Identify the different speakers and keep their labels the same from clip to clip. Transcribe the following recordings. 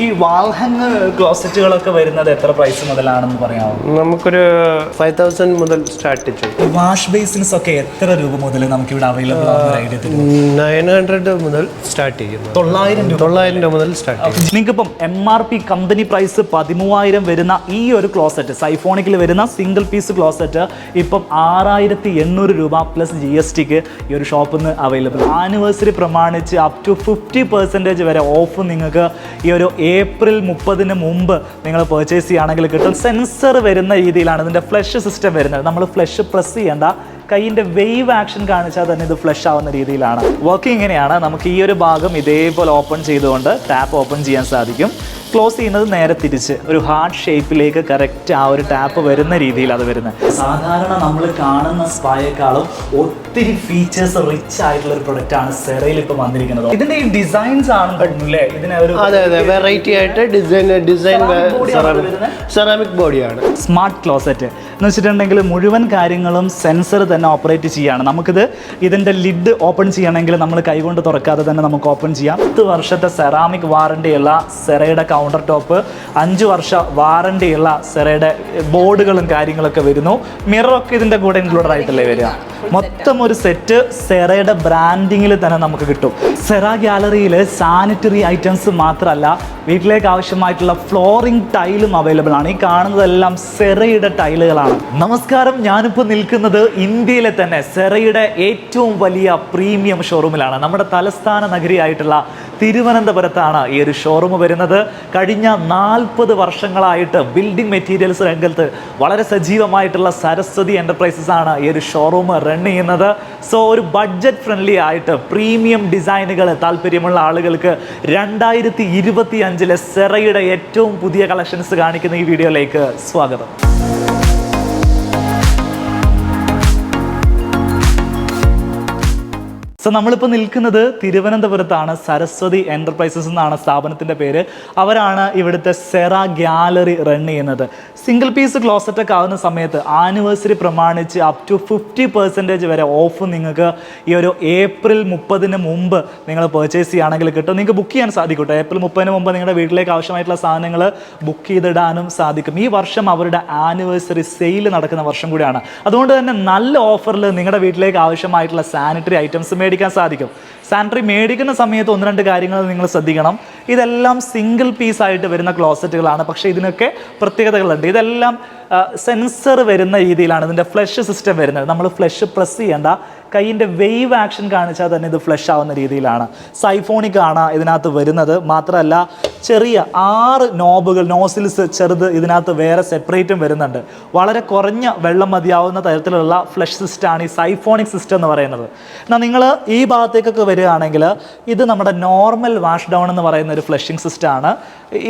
Speaker 1: ഈ വാൾ ഹാങ്ങർ ക്ലോസറ്റുകളൊക്കെ വരുന്നത് എത്ര പ്രൈസ് മുതലാണെന്ന് പറയാമോ?
Speaker 2: നമുക്കൊരു 5000 മുതൽ സ്റ്റാർട്ട് ചെയ്യും.
Speaker 1: വാഷ് ബേസിൻസ് ഒക്കെ എത്ര രൂപ മുതൽ നമുക്ക് ഇവിടെ അവൈലബിൾ ആവുന്ന ഐഡിയ തരും?
Speaker 2: 900 മുതൽ സ്റ്റാർട്ട് ചെയ്യുന്നു.
Speaker 1: 900
Speaker 2: രൂപ മുതൽ സ്റ്റാർട്ട് ചെയ്യും.
Speaker 1: നിങ്ങൾക്കിപ്പം MRP കമ്പനി പ്രൈസ് 13000 വരുന്ന ഈ ഒരു ക്ലോസറ്റ് സൈഫോണിക്കിൽ വരുന്ന സിംഗിൾ പീസ് ക്ലോസറ്റ് ഇപ്പം 6800 രൂപ പ്ലസ് GSTക്ക് ഈ ഒരു ഷോപ്പിൽ നിന്ന് അവൈലബിൾ. ആനിവേഴ്സറി പ്രമാണിച്ച് അപ് ടു 50% വരെ ഓഫ് നിങ്ങൾക്ക് ഈ ഒരു ഏപ്രിൽ 30 മുമ്പ് നിങ്ങൾ പർച്ചേസ് ചെയ്യുകയാണെങ്കിൽ കിട്ടും. സെൻസർ വരുന്ന രീതിയിലാണ് ഇതിൻ്റെ ഫ്ലഷ് സിസ്റ്റം വരുന്നത്. നമ്മൾ ഫ്ലഷ് പ്രസ് ചെയ്യേണ്ട, കൈയിൻ്റെ വേവ് ആക്ഷൻ കാണിച്ചാൽ തന്നെ ഇത് ഫ്ലഷ് ആവുന്ന രീതിയിലാണ് വർക്കിംഗ്. ഇങ്ങനെയാണ് നമുക്ക് ഈ ഒരു ഭാഗം ഇതേപോലെ ഓപ്പൺ ചെയ്തുകൊണ്ട് ടാപ്പ് ഓപ്പൺ ചെയ്യാൻ സാധിക്കും. ക്ലോസ് ചെയ്യുന്നത് നേരെ തിരിച്ച് ഒരു ഹാർട്ട് ഷേപ്പിലേക്ക് കറക്റ്റ് ആ ഒരു ടാപ്പ് വരുന്ന രീതിയിൽ അത് വരുന്നത്. സാധാരണ നമ്മൾ കാണുന്ന സ്പായേക്കാളും ഒത്തിരി ഫീച്ചേഴ്സ് റിച്ച് ആയിട്ടുള്ള ഒരു പ്രൊഡക്റ്റാണ് സെറയിൽ ഇപ്പോൾ വന്നിരിക്കുന്നത്. ഇതിന്റെ ഈ ഡിസൈൻസ് ആണ് തോന്നുന്നില്ലേ ഇതിനെ ഒരു
Speaker 2: വെറൈറ്റി ആയിട്ട് ഡിസൈൻ സെറാമിക് ബോഡിയാണ്.
Speaker 1: സ്മാർട്ട് ക്ലോസറ്റ് എന്ന് വെച്ചിട്ടുണ്ടെങ്കിൽ മുഴുവൻ കാര്യങ്ങളും സെൻസർ തന്നെ ഓപ്പറേറ്റ് ചെയ്യുകയാണ്. നമുക്കിത് ഇതിൻ്റെ ലിഡ് ഓപ്പൺ ചെയ്യണമെങ്കിൽ നമ്മൾ കൈകൊണ്ട് തുറക്കാതെ തന്നെ നമുക്ക് ഓപ്പൺ ചെയ്യാം. 10 വർഷത്തെ സെറാമിക് വാറണ്ടിയുള്ള സെറയുടെ കൗണ്ടർ ടോപ്പ്, 5 വർഷ വാറണ്ടിയുള്ള സെറയുടെ ബോർഡുകളും കാര്യങ്ങളൊക്കെ വരുന്നു. മിററൊക്കെ ഇതിൻ്റെ കൂടെ ഇൻക്ലൂഡഡ് ആയിട്ടല്ലേ വരിക. മൊത്തം ഒരു സെറ്റ് സെറയുടെ ബ്രാൻഡിങ്ങിൽ തന്നെ നമുക്ക് കിട്ടും. സെറ ഗാലറിയിൽ സാനിറ്ററി ഐറ്റംസ് മാത്രമല്ല, വീട്ടിലേക്ക് ആവശ്യമായിട്ടുള്ള ഫ്ലോറിംഗ് ടൈലും അവൈലബിൾ ആണ്. ഈ കാണുന്നതെല്ലാം സെറയുടെ ടൈലുകളാണ്. നമസ്കാരം, ഞാനിപ്പോൾ നിൽക്കുന്നത് ഇന്ത്യയിലെ തന്നെ സെറയുടെ ഏറ്റവും വലിയ പ്രീമിയം ഷോറൂമിലാണ്. നമ്മുടെ തലസ്ഥാന നഗരിയായിട്ടുള്ള തിരുവനന്തപുരത്താണ് ഈ ഒരു ഷോറൂം വരുന്നത്. കഴിഞ്ഞ 40 വർഷങ്ങളായിട്ട് ബിൽഡിംഗ് മെറ്റീരിയൽസ് രംഗത്ത് വളരെ സജീവമായിട്ടുള്ള സരസ്വതി എൻ്റർപ്രൈസസ് ആണ് ഈ ഒരു ഷോറൂം റൺ ചെയ്യുന്നത്. സോ ഒരു ബഡ്ജറ്റ് ഫ്രണ്ട്ലി ആയിട്ട് പ്രീമിയം ഡിസൈനുകൾ താല്പര്യമുള്ള ആളുകൾക്ക് 2025 സെറയുടെ ഏറ്റവും പുതിയ കളക്ഷൻസ് കാണിക്കുന്ന ഈ വീഡിയോയിലേക്ക് സ്വാഗതം. സോ നമ്മളിപ്പോൾ നിൽക്കുന്നത് തിരുവനന്തപുരത്താണ്. സരസ്വതി എൻ്റർപ്രൈസസ് എന്നാണ് സ്ഥാപനത്തിൻ്റെ പേര്. അവരാണ് ഇവിടുത്തെ സെറ ഗാലറി റൺ ചെയ്യുന്നത്. സിംഗിൾ പീസ് ക്ലോസറ്റൊക്കെ ആവുന്ന സമയത്ത് ആനിവേഴ്സറി പ്രമാണിച്ച് അപ് ടു 50% വരെ ഓഫ് നിങ്ങൾക്ക് ഈ ഒരു ഏപ്രിൽ 30 മുമ്പ് നിങ്ങൾ പർച്ചേസ് ചെയ്യുകയാണെങ്കിൽ കിട്ടും. നിങ്ങൾക്ക് ബുക്ക് ചെയ്യാൻ സാധിക്കും കേട്ടോ. ഏപ്രിൽ 30 മുമ്പ് നിങ്ങളുടെ വീട്ടിലേക്ക് ആവശ്യമായിട്ടുള്ള സാധനങ്ങൾ ബുക്ക് ചെയ്തിടാനും സാധിക്കും. ഈ വർഷം അവരുടെ ആനിവേഴ്സറി സെയിൽ നടക്കുന്ന വർഷം കൂടിയാണ്. അതുകൊണ്ട് തന്നെ നല്ല ഓഫറിൽ നിങ്ങളുടെ വീട്ടിലേക്ക് ആവശ്യമായിട്ടുള്ള സാനിറ്ററി ഐറ്റംസ് മേടിക്കാൻ സാധിക്കും. സാനിറ്ററി മേടിക്കുന്ന സമയത്ത് 1-2 കാര്യങ്ങൾ നിങ്ങൾ ശ്രദ്ധിക്കണം. ഇതെല്ലാം സിംഗിൾ പീസ് ആയിട്ട് വരുന്ന ക്ലോസറ്റുകളാണ്. പക്ഷേ ഇതിനൊക്കെ പ്രത്യേകതകളുണ്ട്. ഇതെല്ലാം സെൻസർ വരുന്ന രീതിയിലാണ് ഇതിൻ്റെ ഫ്ലഷ് സിസ്റ്റം വരുന്നത്. നമ്മൾ ഫ്ലഷ് പ്രസ് ചെയ്യേണ്ട, കൈയിൻ്റെ വേവ് ആക്ഷൻ കാണിച്ചാൽ തന്നെ ഇത് ഫ്ലഷ് ആവുന്ന രീതിയിലാണ്. സൈഫോണിക് ആണ് ഇതിനകത്ത് വരുന്നത്. മാത്രമല്ല ചെറിയ 6 നോബുകൾ, നോസിൽസ് ചെറുത് ഇതിനകത്ത് വേറെ സെപ്പറേറ്റും വരുന്നുണ്ട്. വളരെ കുറഞ്ഞ വെള്ളം മതിയാവുന്ന തരത്തിലുള്ള ഫ്ലഷ് സിസ്റ്റമാണ് ഈ സൈഫോണിക് സിസ്റ്റം എന്ന് പറയുന്നത്. എന്നാൽ നിങ്ങൾ ഈ ഭാഗത്തേക്കൊക്കെ വരികയാണെങ്കിൽ ഇത് നമ്മുടെ നോർമൽ വാഷ് ഡൗൺ എന്ന് പറയുന്ന ഒരു ഫ്ലഷിംഗ് സിസ്റ്റമാണ്.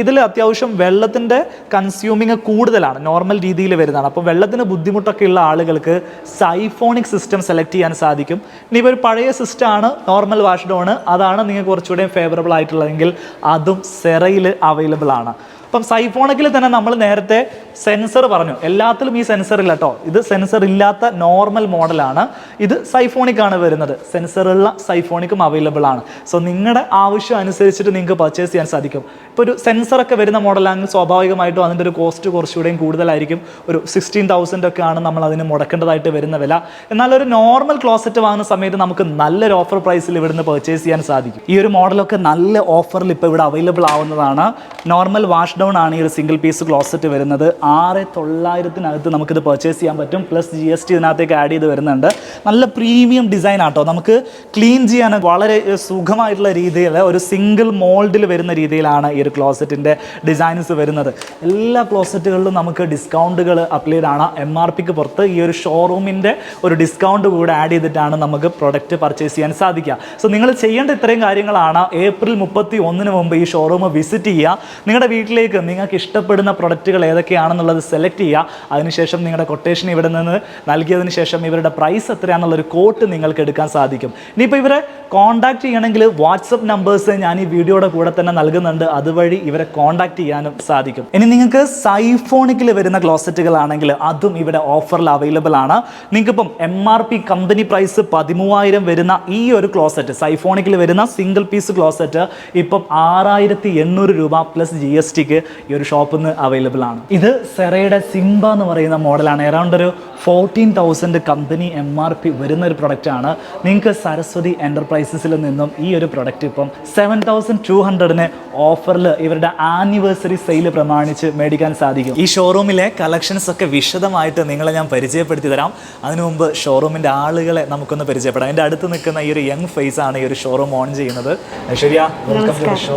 Speaker 1: ഇതിൽ അത്യാവശ്യം വെള്ളത്തിൻ്റെ കൺസ്യൂമിങ് കൂടുതലാണ്, നോർമൽ രീതിയിൽ വരുന്നതാണ്. അപ്പോൾ വെള്ളത്തിന് ബുദ്ധിമുട്ടൊക്കെ ഉള്ള ആളുകൾക്ക് സൈഫോണിക് സിസ്റ്റം സെലക്ട് ചെയ്യാൻ സാധിക്കും. ഇനിയിപ്പോൾ ഒരു പഴയ സിസ്റ്റമാണ് നോർമൽ വാഷ് ഡൗൺ, അതാണ് നിങ്ങൾക്ക് കുറച്ചുകൂടെ ഫേവറബിൾ ആയിട്ടുള്ളതെങ്കിൽ അതും സെറയിൽ അവൈലബിൾ ആണ്. അപ്പം സൈഫോണിക്കിൽ തന്നെ നമ്മൾ നേരത്തെ സെൻസർ പറഞ്ഞു. എല്ലാത്തിലും ഈ സെൻസർ ഇല്ല കേട്ടോ. ഇത് സെൻസർ ഇല്ലാത്ത നോർമൽ മോഡലാണ്. ഇത് സൈഫോണിക് ആണ് വരുന്നത്. സെൻസറുള്ള സൈഫോണിക്കും അവൈലബിൾ ആണ്. സോ നിങ്ങളുടെ ആവശ്യം അനുസരിച്ചിട്ട് നിങ്ങൾക്ക് പർച്ചേസ് ചെയ്യാൻ സാധിക്കും. ഇപ്പോൾ ഒരു സെൻസറൊക്കെ വരുന്ന മോഡലാണെങ്കിൽ സ്വാഭാവികമായിട്ടും അതിൻ്റെ ഒരു കോസ്റ്റ് കുറച്ചുകൂടെയും കൂടുതലായിരിക്കും. ഒരു 16,000 ഒക്കെ ആണ് നമ്മൾ അതിന് മുടക്കേണ്ടതായിട്ട് വരുന്ന വില. എന്നാൽ ഒരു നോർമൽ ക്ലോസറ്റ് വാങ്ങുന്ന സമയത്ത് നമുക്ക് നല്ലൊരു ഓഫർ പ്രൈസിൽ ഇവിടുന്ന് പർച്ചേസ് ചെയ്യാൻ സാധിക്കും. ഈ ഒരു മോഡലൊക്കെ നല്ല ഓഫറിൽ ഇപ്പോൾ ഇവിടെ അവൈലബിൾ ആവുന്നതാണ്. നോർമൽ വാഷ് ഡൗൺ ആണ് ഈ ഒരു സിംഗിൾ പീസ് ക്ലോസറ്റ് വരുന്നത്. 6,900 നമുക്കിത് പർച്ചേസ് ചെയ്യാൻ പറ്റും. പ്ലസ് GST ഇതിനകത്തേക്ക് ആഡ് ചെയ്ത് വരുന്നുണ്ട്. നല്ല പ്രീമിയം ഡിസൈൻ ആട്ടോ. നമുക്ക് ക്ലീൻ ചെയ്യാൻ വളരെ സുഖമായിട്ടുള്ള രീതിയിൽ ഒരു സിംഗിൾ മോൾഡിൽ വരുന്ന രീതിയിലാണ് ഈ ഒരു ക്ലോസറ്റിൻ്റെ ഡിസൈൻസ് വരുന്നത്. എല്ലാ ക്ലോസറ്റുകളിലും നമുക്ക് ഡിസ്കൗണ്ടുകൾ അപ്ലൈഡ് ആണ്. MRPക്ക് പുറത്ത് ഈ ഒരു ഷോറൂമിൻ്റെ ഒരു ഡിസ്കൗണ്ട് കൂടെ ആഡ് ചെയ്തിട്ടാണ് നമുക്ക് പ്രൊഡക്റ്റ് പർച്ചേസ് ചെയ്യാൻ സാധിക്കുക. സോ നിങ്ങൾ ചെയ്യേണ്ട ഇത്രയും കാര്യങ്ങളാണ്. ഏപ്രിൽ 31 മുമ്പ് ഈ ഷോറൂം വിസിറ്റ് ചെയ്യുക. നിങ്ങളുടെ വീട്ടിലേക്ക് ഷോറൂമിലേക്ക് നിങ്ങൾക്ക് ഇഷ്ടപ്പെടുന്ന പ്രൊഡക്റ്റുകൾ ഏതൊക്കെയാണെന്നുള്ളത് സെലക്ട് ചെയ്യുക. അതിനുശേഷം നിങ്ങളുടെ കൊട്ടേഷൻ ഇവിടെ നിന്ന് നൽകിയതിന് ശേഷം ഇവരുടെ പ്രൈസ് എത്രയാണെന്നുള്ളൊരു കോട്ട് നിങ്ങൾക്ക് എടുക്കാൻ സാധിക്കും. ഇനിയിപ്പോൾ ഇവരെ കോൺടാക്ട് ചെയ്യണമെങ്കിൽ വാട്സപ്പ് നമ്പേഴ്സ് ഞാൻ ഈ വീഡിയോയുടെ കൂടെ തന്നെ നൽകുന്നുണ്ട്. അതുവഴി ഇവരെ കോൺടാക്ട് ചെയ്യാനും സാധിക്കും. ഇനി നിങ്ങൾക്ക് സൈഫോണിക്കിൽ വരുന്ന ക്ലോസറ്റുകളാണെങ്കിൽ അതും ഇവിടെ ഓഫറിൽ അവൈലബിൾ ആണ്. നിങ്ങൾക്കിപ്പം MRP കമ്പനി പ്രൈസ് 13,000 വരുന്ന ഈ ഒരു ക്ലോസറ്റ്, സൈഫോണിക്കിൽ വരുന്ന സിംഗിൾ പീസ് ക്ലോസറ്റ് ഇപ്പം 6,800 രൂപ പ്ലസ് GSTക്ക് ഈ ഒരു ഷോപ്പിൽ നിന്ന് അവൈലബിൾ ആണ്. ഇത് സെറയുടെ സിംബ എന്ന് പറയുന്ന മോഡലാണ്. അറൗണ്ട് ഒരു 14,000 കമ്പനി MRP വരുന്ന ഒരു പ്രൊഡക്റ്റാണ്. നിങ്ങൾക്ക് സരസ്വതി എൻ്റർപ്രൈസസിൽ നിന്നും ഈ ഒരു പ്രൊഡക്റ്റ് ഇപ്പം 7,200-ന് ഓഫറിൽ ഇവരുടെ ആനിവേഴ്സറി സെയിൽ പ്രമാണിച്ച് മേടിക്കാൻ സാധിക്കും. ഈ ഷോറൂമിലെ കളക്ഷൻസ് ഒക്കെ വിശദമായിട്ട് നിങ്ങളെ ഞാൻ പരിചയപ്പെടുത്തി തരാം. അതിനു മുമ്പ് ഷോറൂമിൻ്റെ ആളുകളെ നമുക്കൊന്ന് പരിചയപ്പെടാം. എൻ്റെ അടുത്ത് നിൽക്കുന്ന ഈ ഒരു യങ് ഫേസ് ആണ് ഈ ഒരു ഷോറൂം ഓൺ ചെയ്യുന്നത്. Aishwarya, welcome to the show.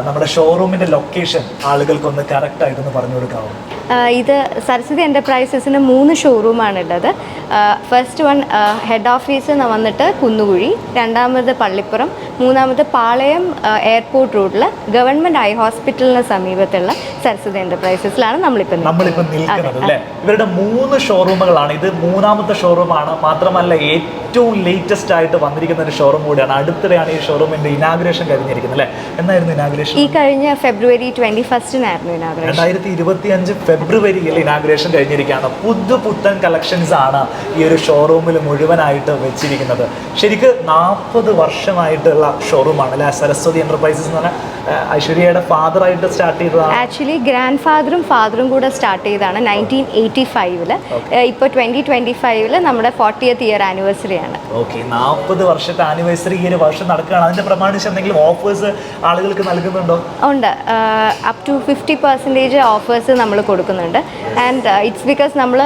Speaker 1: നമ്മുടെ ഷോറൂമിൻ്റെ ലൊക്കേഷൻ ആളുകൾക്കൊന്ന് കറക്റ്റ് ആയിട്ടൊന്ന് പറഞ്ഞു കൊടുക്കാമോ?
Speaker 3: ഇത് സരസ്വതി എൻ്റർപ്രൈസസിന് 3 ഷോറൂമാണുള്ളത്. ഫസ്റ്റ് വൺ ഹെഡ് ഓഫീസ് വന്നിട്ട് കുന്നുകുഴി, രണ്ടാമത് പള്ളിപ്പുറം, മൂന്നാമത് പാളയം എയർപോർട്ട് റോഡിൽ ഗവൺമെൻറ് ഐ ഹോസ്പിറ്റലിന് സമീപത്തുള്ള സരസ്വതി എൻ്റർപ്രൈസസിലാണ് നമ്മളിപ്പോൾ
Speaker 1: നിൽക്കുന്നത് അല്ലേ? ഇവരുടെ 3 ഷോറൂമുകളാണ്. ഇത് 3ാമത്തെ ഷോറൂമാണ്. മാത്രമല്ല ഏറ്റവും ലേറ്റസ്റ്റ് ആയിട്ട് വന്നിരിക്കുന്ന ഒരു ഷോറൂം കൂടിയാണ്. അടുത്തിടെയാണ് ഈ ഷോറൂമിന്റെ ഇനാഗുറേഷൻ കഴിഞ്ഞിരിക്കുന്നത് അല്ലേ? എന്നായിരുന്നു ഇനാഗുറേഷൻ?
Speaker 3: ഈ കഴിഞ്ഞ ഫെബ്രുവരി 21-നായിരുന്നു ഇനാഗുറേഷൻ.
Speaker 1: 2025 ഫെബ്രുവരിയിൽ ഇനാഗുറേഷൻ കഴിഞ്ഞിരിക്കുകയാണ്. പുത്തൻ കളക്ഷൻസ് ആണ് ഈ ഒരു ഷോറൂമിൽ മുഴുവനായിട്ട് വെച്ചിരിക്കുന്നത്. ശരിക്കും 40 വർഷമായിട്ടുള്ള ഷോറൂമാണ് അല്ലെ സരസ്വതി എൻ്റർപ്രൈസസ് എന്ന് പറഞ്ഞാൽ. ഐശ്വര്യയുടെ ഫാദറായിട്ട് സ്റ്റാർട്ട് ചെയ്തതാണ്.
Speaker 3: ആക്ച്വലി ഗ്രാൻഡ് ഫാദറും കൂടെ സ്റ്റാർട്ട് ചെയ്തതാണ് 1985. ഇപ്പോൾ 2025 നമ്മുടെ 40th ഇയർ ആനിവേഴ്സറി ആണ്.
Speaker 1: ഓക്കെ, 40 വർഷത്തെ ആനിവേഴ്സറി ഈ ഒരു വർഷം നടക്കുകയാണ്. അതിന്റെ പ്രമാണിച്ച് എന്തെങ്കിലും ഓഫേഴ്സ് ആളുകൾക്ക് നൽകുന്നുണ്ടോ?
Speaker 3: ഉണ്ട്, അപ് ടു 50% ഓഫേഴ്സ് നമ്മൾ കൊടുക്കുന്നുണ്ട്. ആൻഡ് ഇറ്റ്സ് ബിക്കോസ് നമ്മൾ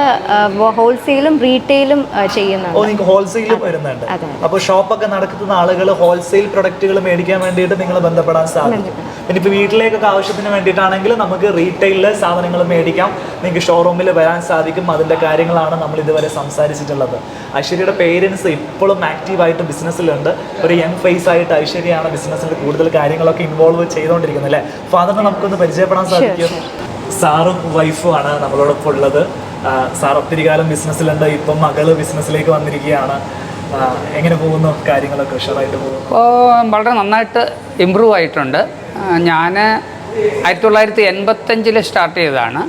Speaker 3: ഹോൾസെയിലും റീറ്റെയിലും ചെയ്യുന്നുണ്ട്.
Speaker 1: നിങ്ങൾക്ക് ഹോൾസെയിലും വരുന്നുണ്ട്. അപ്പോൾ ഷോപ്പൊക്കെ നടത്തുന്ന ആളുകൾ ഹോൾസെയിൽ പ്രൊഡക്റ്റുകൾ മേടിക്കാൻ വേണ്ടിയിട്ട് നിങ്ങൾ ബന്ധപ്പെടാൻ സാധിക്കും. പിന്നെ ഇപ്പോൾ വീട്ടിലേക്കൊക്കെ ആവശ്യത്തിന് വേണ്ടിയിട്ടാണെങ്കിൽ നമുക്ക് റീറ്റെയിലിൽ സാധനങ്ങൾ മേടിക്കാം. നിങ്ങൾക്ക് ഷോറൂമിൽ വരാൻ സാധിക്കും. അതിൻ്റെ കാര്യങ്ങളാണ് നമ്മൾ ഇതുവരെ സംസാരിച്ചിട്ടുള്ളത്. ഐശ്വര്യയുടെ പേരൻസ് ഇപ്പോഴും ആക്റ്റീവായിട്ട് ബിസിനസ്സിലുണ്ട്. ഒരു യങ് ഫേസ് ആയിട്ട് ഐശ്വര്യയാണ് ബിസിനസ്സിൽ കൂടുതൽ കാര്യങ്ങളൊക്കെ ഇൻവോൾവ് ചെയ്തുകൊണ്ടിരിക്കുന്നത് അല്ലേ? ഫാദറിനെ നമുക്കൊന്ന് പരിചയപ്പെടാൻ സാധിക്കും. സാറും വൈഫും ആണ് നമ്മളോടൊപ്പം ഉള്ളത്. സാർ ഒത്തിരി കാലം ബിസിനസ്സിലുണ്ട്. ഇപ്പം മകള് ബിസിനസ്സിലേക്ക് വന്നിരിക്കുകയാണ്. എങ്ങനെ പോകുന്നു കാര്യങ്ങളൊക്കെ? ഉഷാറായിട്ട് പോകുന്നു?
Speaker 4: ഇപ്പോൾ വളരെ നന്നായിട്ട് ഇമ്പ്രൂവ് ആയിട്ടുണ്ട്. ഞാൻ 1985 സ്റ്റാർട്ട് ചെയ്തതാണ്.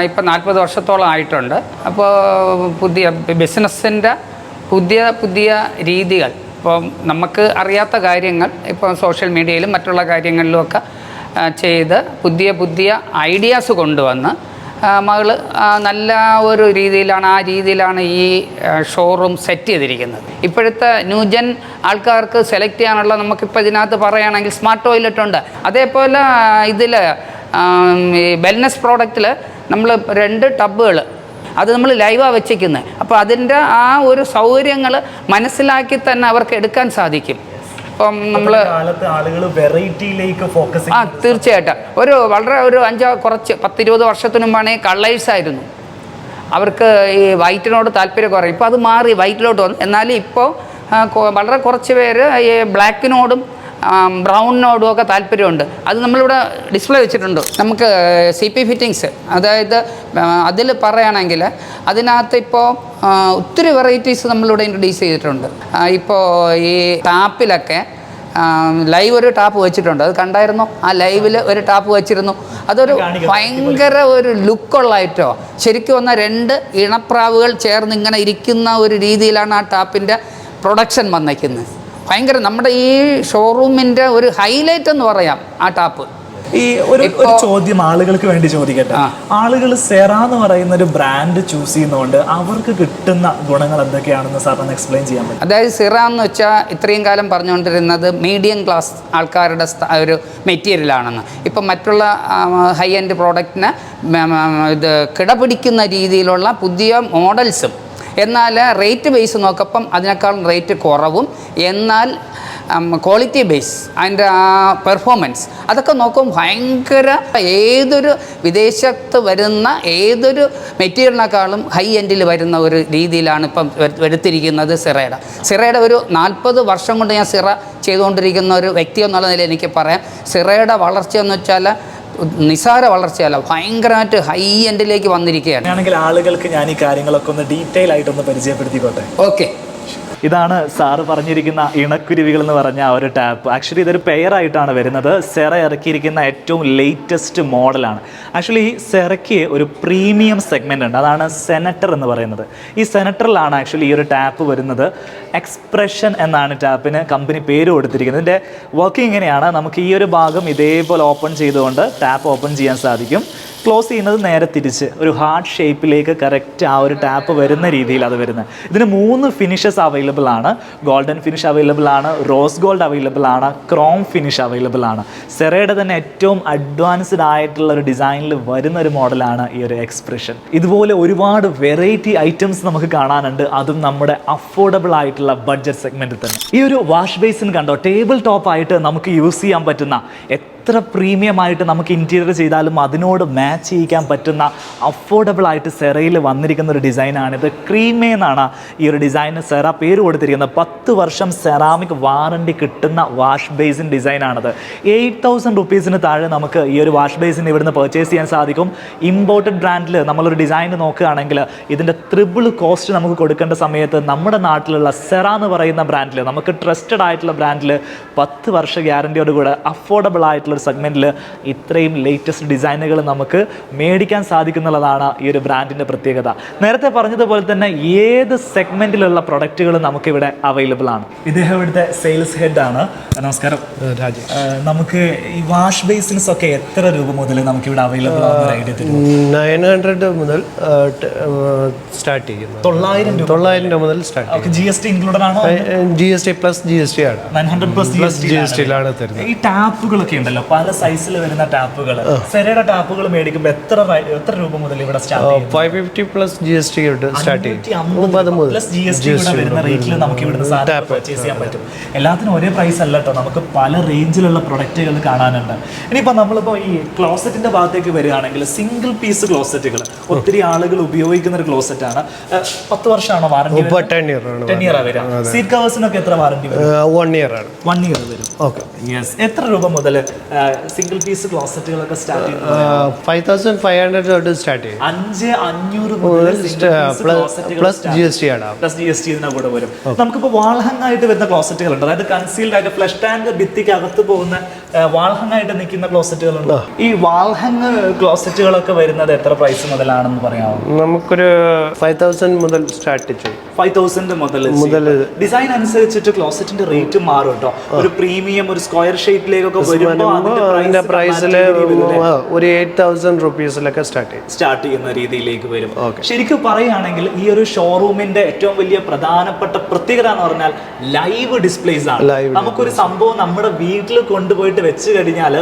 Speaker 4: ഇപ്പം 40 വർഷത്തോളം ആയിട്ടുണ്ട്. അപ്പോൾ പുതിയ ബിസിനസ്സിൻ്റെ പുതിയ രീതികൾ, ഇപ്പോൾ നമുക്ക് അറിയാത്ത കാര്യങ്ങൾ ഇപ്പോൾ സോഷ്യൽ മീഡിയയിലും മറ്റുള്ള കാര്യങ്ങളിലുമൊക്കെ ചെയ്ത് പുതിയ ഐഡിയാസ് കൊണ്ടുവന്ന് മകൾ നല്ല ഒരു രീതിയിലാണ് ഈ ഷോറൂം സെറ്റ് ചെയ്തിരിക്കുന്നത്. ഇപ്പോഴത്തെ ന്യൂജൻ ആൾക്കാർക്ക് സെലക്ട് ചെയ്യാനുള്ള നമുക്കിപ്പോൾ ഇതിനകത്ത് പറയുകയാണെങ്കിൽ സ്മാർട്ട് ടോയ്ലറ്റ് ഉണ്ട്. അതേപോലെ ഇതിൽ ഈ വെൽനസ് പ്രോഡക്റ്റിൽ നമ്മൾ 2 ടബുകൾ അത് നമ്മൾ ലൈവാണ് വെച്ചിരിക്കുന്നത്. അപ്പോൾ അതിൻ്റെ ആ ഒരു സൗകര്യങ്ങൾ മനസ്സിലാക്കി തന്നെ അവർക്ക് എടുക്കാൻ സാധിക്കും. ഇപ്പം നമ്മൾ തീർച്ചയായിട്ടും വളരെ 10-20 വർഷത്തിന് മുമ്പാണ് കളേഴ്സ് ആയിരുന്നു. അവർക്ക് ഈ വൈറ്റിനോട് താല്പര്യം കുറയും. ഇപ്പോൾ അത് മാറി വൈറ്റിലോട്ട് വന്നു. എന്നാലും ഇപ്പോൾ വളരെ കുറച്ച് പേര് ഈ ബ്ലാക്കിനോടും ബ്രൗണിനോടും ഒക്കെ താല്പര്യമുണ്ട്. അത് നമ്മളിവിടെ ഡിസ്പ്ലേ വെച്ചിട്ടുണ്ട്. നമുക്ക് CP ഫിറ്റിങ്സ്, അതായത് അതിൽ പറയുകയാണെങ്കിൽ അതിനകത്ത് ഇപ്പോൾ ഒത്തിരി വെറൈറ്റീസ് നമ്മളിവിടെ ഇൻട്രൊഡ്യൂസ് ചെയ്തിട്ടുണ്ട്. ഇപ്പോൾ ഈ ടാപ്പിലൊക്കെ ലൈവ് ഒരു ടാപ്പ് വെച്ചിട്ടുണ്ട്. അത് കണ്ടായിരുന്നോ? ആ ലൈവിൽ ഒരു ടാപ്പ് വെച്ചിരുന്നു. അതൊരു ഭയങ്കര ഒരു ലുക്കുള്ള ഐറ്റമോ. ശരിക്കും വന്നാൽ 2 ഇണപ്രാവുകൾ ചേർന്ന് ഇങ്ങനെ ഇരിക്കുന്ന ഒരു രീതിയിലാണ് ആ ടാപ്പിൻ്റെ പ്രൊഡക്ഷൻ വന്നേക്കുന്നത്. ഭയങ്കര നമ്മുടെ ഈ ഷോറൂമിൻ്റെ ഒരു ഹൈലൈറ്റ് എന്ന് പറയാം ആ ടാപ്പ്.
Speaker 1: ഈ ഒരു ചോദ്യം ആളുകൾക്ക് വേണ്ടി ചോദിക്കട്ടെ. ആളുകൾ സെറ എന്ന് പറയുന്ന ഒരു ബ്രാൻഡ് ചൂസ് ചെയ്യുന്നതുകൊണ്ട് അവർക്ക് കിട്ടുന്ന ഗുണങ്ങൾ എന്തൊക്കെയാണെന്ന് സാറിന് എക്സ്പ്ലെയിൻ ചെയ്യാൻ പറ്റും?
Speaker 4: അതായത് സെറ എന്ന് വെച്ചാൽ ഇത്രയും കാലം പറഞ്ഞുകൊണ്ടിരുന്നത് മീഡിയം ക്ലാസ് ആൾക്കാരുടെ ഒരു മെറ്റീരിയലാണെന്ന്. ഇപ്പം മറ്റുള്ള ഹൈ എൻഡ് പ്രോഡക്റ്റിന് ഇത് കിടപിടിക്കുന്ന രീതിയിലുള്ള പുതിയ മോഡൽസും, എന്നാൽ റേറ്റ് ബേസ് നോക്കപ്പം അതിനേക്കാളും റേറ്റ് കുറവും, എന്നാൽ ക്വാളിറ്റി ബേസ് അതിൻ്റെ ആ പെർഫോമൻസ് അതൊക്കെ നോക്കുമ്പോൾ ഭയങ്കര ഏതൊരു വിദേശത്ത് വരുന്ന ഏതൊരു മെറ്റീരിയലിനേക്കാളും ഹൈ എൻഡിൽ വരുന്ന ഒരു രീതിയിലാണ് ഇപ്പം എടുത്തിരിക്കുന്നത് സിറയുടെ ഒരു 40 വർഷം കൊണ്ട് ഞാൻ സിറ ചെയ്തുകൊണ്ടിരിക്കുന്ന ഒരു വ്യക്തി എന്നുള്ള നിലയിൽ എനിക്ക് പറയാം സിറയുടെ വളർച്ച എന്ന് വെച്ചാൽ നിസാര വളർച്ചയല്ല, ഭയങ്കരമായിട്ട് ഹൈ എൻഡിലേക്ക് വന്നിരിക്കുകയാണ്.
Speaker 1: ആണെങ്കിൽ ആളുകൾക്ക് ഞാൻ ഈ കാര്യങ്ങളൊക്കെ ഒന്ന് ഡീറ്റെയിൽ ആയിട്ടൊന്ന് പരിചയപ്പെടുത്തിക്കോട്ടെ.
Speaker 4: ഓക്കെ,
Speaker 1: ഇതാണ് സാറ് പറഞ്ഞിരിക്കുന്ന ഇണക്കുരുവികൾ എന്ന് പറഞ്ഞ ആ ഒരു ടാപ്പ്. ആക്ച്വലി ഇതൊരു പെയറായിട്ടാണ് വരുന്നത്. സെറ ഇറക്കിയിരിക്കുന്ന ഏറ്റവും ലേറ്റസ്റ്റ് മോഡലാണ്. ആക്ച്വലി ഈ സെറയ്ക്ക് ഒരു പ്രീമിയം സെഗ്മെൻ്റ് ഉണ്ട്, അതാണ് സെനറ്റർ എന്ന് പറയുന്നത്. ഈ സെനറ്ററിലാണ് ആക്ച്വലി ഈ ഒരു ടാപ്പ് വരുന്നത്. എക്സ്പ്രഷൻ എന്നാണ് ടാപ്പിന് കമ്പനി പേര് കൊടുത്തിരിക്കുന്നത്. ഇതിൻ്റെ വർക്കിംഗ് ഇങ്ങനെയാണ്. നമുക്ക് ഈ ഒരു ഭാഗം ഇതേപോലെ ഓപ്പൺ ചെയ്തുകൊണ്ട് ടാപ്പ് ഓപ്പൺ ചെയ്യാൻ സാധിക്കും. ക്ലോസ് ചെയ്യുന്നത് നേരെ തിരിച്ച് ഒരു ഹാർട്ട് ഷേപ്പിലേക്ക് കറക്റ്റ് ആ ഒരു ടാപ്പ് വരുന്ന രീതിയിൽ അത് വരുന്നത്. ഇതിന് 3 ഫിനിഷസ് അവൈലബിൾ ആണ്. ഗോൾഡൻ ഫിനിഷ് അവൈലബിൾ ആണ്, റോസ് ഗോൾഡ് അവൈലബിൾ ആണ്, ക്രോം ഫിനിഷ് അവൈലബിൾ ആണ്. സെറയുടെ തന്നെ ഏറ്റവും അഡ്വാൻസ്ഡ് ആയിട്ടുള്ള ഒരു ഡിസൈനിൽ വരുന്ന ഒരു മോഡലാണ് ഈ ഒരു എക്സ്പ്രഷൻ. ഇതുപോലെ ഒരുപാട് വെറൈറ്റി ഐറ്റംസ് നമുക്ക് കാണാനുണ്ട്, അതും നമ്മുടെ അഫോർഡബിൾ ആയിട്ടുള്ള ബഡ്ജറ്റ് സെഗ്മെൻറ്റിൽ തന്നെ. ഈ ഒരു വാഷ് ബേസിൻ കണ്ടോ, ടേബിൾ ടോപ്പ് ആയിട്ട് നമുക്ക് യൂസ് ചെയ്യാൻ പറ്റുന്ന, എത്ര പ്രീമിയം ആയിട്ട് നമുക്ക് ഇൻറ്റീരിയർ ചെയ്താലും അതിനോട് മാച്ച് ചെയ്യിക്കാൻ പറ്റുന്ന അഫോർഡബിൾ ആയിട്ട് സെറയിൽ വന്നിരിക്കുന്ന ഒരു ഡിസൈനാണിത്. ക്രീമേ എന്നാണ് ഈ ഒരു ഡിസൈന് സെറ പേര് കൊടുത്തിരിക്കുന്നത്. 10 വർഷം സെറാമിക് വാറണ്ടി കിട്ടുന്ന വാഷ് ബേസിൻ ഡിസൈനാണിത്. 8000 റുപ്പീസിന് താഴെ നമുക്ക് ഈ ഒരു വാഷ് ബേസിൻ ഇവിടുന്ന് പർച്ചേസ് ചെയ്യാൻ സാധിക്കും. ഇമ്പോർട്ടഡ് ബ്രാൻഡിൽ നമ്മളൊരു ഡിസൈൻ നോക്കുകയാണെങ്കിൽ ഇതിൻ്റെ ട്രിപ്പിൾ കോസ്റ്റ് നമുക്ക് കൊടുക്കേണ്ട സമയത്ത് നമ്മുടെ നാട്ടിലുള്ള സെറ എന്ന് പറയുന്ന ബ്രാൻഡിൽ, നമുക്ക് ട്രസ്റ്റഡ് ആയിട്ടുള്ള ബ്രാൻഡിൽ 10 വർഷ ഗ്യാരണ്ടിയോട് കൂടെ അഫോർഡബിൾ ആയിട്ടുള്ള ഒരു സെഗ്മെൻറ്റിൽ ഇത്രയും ലേറ്റസ്റ്റ് ഡിസൈനുകൾ നമുക്ക് മേടിക്കാൻ സാധിക്കുന്നുള്ളതാണ് ഈ ഒരു ബ്രാൻഡിൻ്റെ പ്രത്യേകത. നേരത്തെ പറഞ്ഞതുപോലെ തന്നെ ഏത് സെഗ്മെൻറ്റിലുള്ള പ്രൊഡക്റ്റുകൾ നമുക്കിവിടെ അവൈലബിൾ ആണ്. ഇദ്ദേഹം ഇവിടുത്തെ സെയിൽസ് ഹെഡ് ആണ്. നമസ്കാരം
Speaker 2: രാജേഷ്.
Speaker 1: നമുക്ക് ഈ വാഷ് ബേസിൻസ് ഒക്കെ എത്ര രൂപ മുതൽ നമുക്കിവിടെ അവൈലബിൾ ആവുന്ന ഐഡിയ
Speaker 2: 900 മുതൽ സ്റ്റാർട്ട് ചെയ്യുന്നത്. 900 രൂപ മുതൽ സ്റ്റാർട്ട്.
Speaker 1: GST ഇൻക്ലൂഡഡ് ആണോ?
Speaker 2: GST പ്ലസ് GST ആണ്.
Speaker 1: 900 പ്ലസ്
Speaker 2: GST-ലാണ് തരുന്നത്.
Speaker 1: ഈ ടാപ്പുകളൊക്കെ ഉണ്ടല്ലോ, പല സൈസിൽ വരുന്ന ടാപ്പുകൾ, സെറയുടെ ടാപ്പുകൾ മേടിക്കുമ്പോൾ എത്ര രൂപ മുതൽ ഇവിടെ സ്റ്റാർട്ട് ചെയ്യും?
Speaker 2: 550 പ്ലസ് GST സ്റ്റാർട്ട് ചെയ്യും.
Speaker 1: പ്ലസ് GST വരുന്ന റേറ്റിൽ നമുക്ക് ഇവിടുന്ന് സാധനം പർച്ചേസ് ചെയ്യാൻ പറ്റും. എല്ലാത്തിനും ഒരേ പ്രൈസ് അല്ല കേട്ടോ, നമുക്ക് പല റേഞ്ചിലുള്ള പ്രൊഡക്റ്റുകൾ കാണാനുണ്ട്. ഇനിയിപ്പോൾ നമ്മളിപ്പോൾ ഈ ക്ലോസറ്റിന്റെ ഭാഗത്തേക്ക് വരികയാണെങ്കിൽ സിംഗിൾ പീസ് ക്ലോസറ്റുകൾ ഒത്തിരി ആളുകൾ ഉപയോഗിക്കുന്ന ഒരു ക്ലോസറ്റ് ആണ്. 10 വർഷമാണോ വാറണ്ടി?
Speaker 2: 10 ഇയർ ആണ്.
Speaker 1: 10 ഇയർ വരാം. സീറ്റ് കവേഴ്സിനൊക്കെ എത്ര വാറണ്ടി വരും?
Speaker 2: 1 ഇയർ ആണ്.
Speaker 1: 1 ഇയർ വരും. Okay, yes. എത്ര രൂപ മുതൽ സിംഗിൾ പീസ് ക്ലോസറ്റുകളൊക്കെ സ്റ്റാർട്ട് ചെയ്യുന്നത്?
Speaker 2: 5500 തൊട്ട് സ്റ്റാർട്ട് ചെയ്യും.
Speaker 1: 5500 മുതൽ
Speaker 2: പ്ലസ് GST ആണ്.
Speaker 1: പ്ലസ് GST ഇതിനെ കൂടെ വരും. നമുക്കിപ്പോൾ വാൾഹങ് ആയിട്ട് വരുന്ന ക്ലോസറ്റുകളുണ്ട്, അതായത് കൺസീൽഡ് ആയിട്ട് ഫ്ലഷ് ടാങ്ക് ഭിത്തിക്ക് അകത്ത് പോകുന്ന വാൾഹങ് ആയിട്ട് നിൽക്കുന്ന ക്ലോസറ്റുകളുണ്ട്. ഈ വാൾഹങ് ക്ലോസറ്റുകളൊക്കെ വരുന്നത് എത്ര പ്രൈസ് മുതലാണെന്ന് പറയാമോ?
Speaker 2: നമുക്കൊരു 5000 മുതൽ സ്റ്റാർട്ട് ചെയ്യും.
Speaker 1: 5000 മുതൽ ഡിസൈൻ അനുസരിച്ചിട്ട് ക്ലോസറ്റിന്റെ റേറ്റ് മാറും കേട്ടോ. ഒരു പ്രീമിയം ഒരു സ്ക്വയർ ഷേപ്പിലേക്കൊക്കെ വരുമ്പോൾ
Speaker 2: അതിന്റെ പ്രൈസിൽ ഒരു 8000 റുപ്പീസിലൊക്കെ സ്റ്റാർട്ട്
Speaker 1: ചെയ്യുന്ന രീതിയിലേക്ക് വരും. ശരിക്കും പറയുകയാണെങ്കിൽ ഈ ഒരു ഷോറൂമിന്റെ ഏറ്റവും വലിയ പ്രധാനപ്പെട്ട പ്രത്യേകത എന്ന് പറഞ്ഞാൽ ലൈവ് ഡിസ്പ്ലേസ് ആണ്. നമുക്കൊരു സംഭവം നമ്മുടെ വീട്ടിൽ കൊണ്ടുപോയിട്ട് വെച്ച് കഴിഞ്ഞാൽ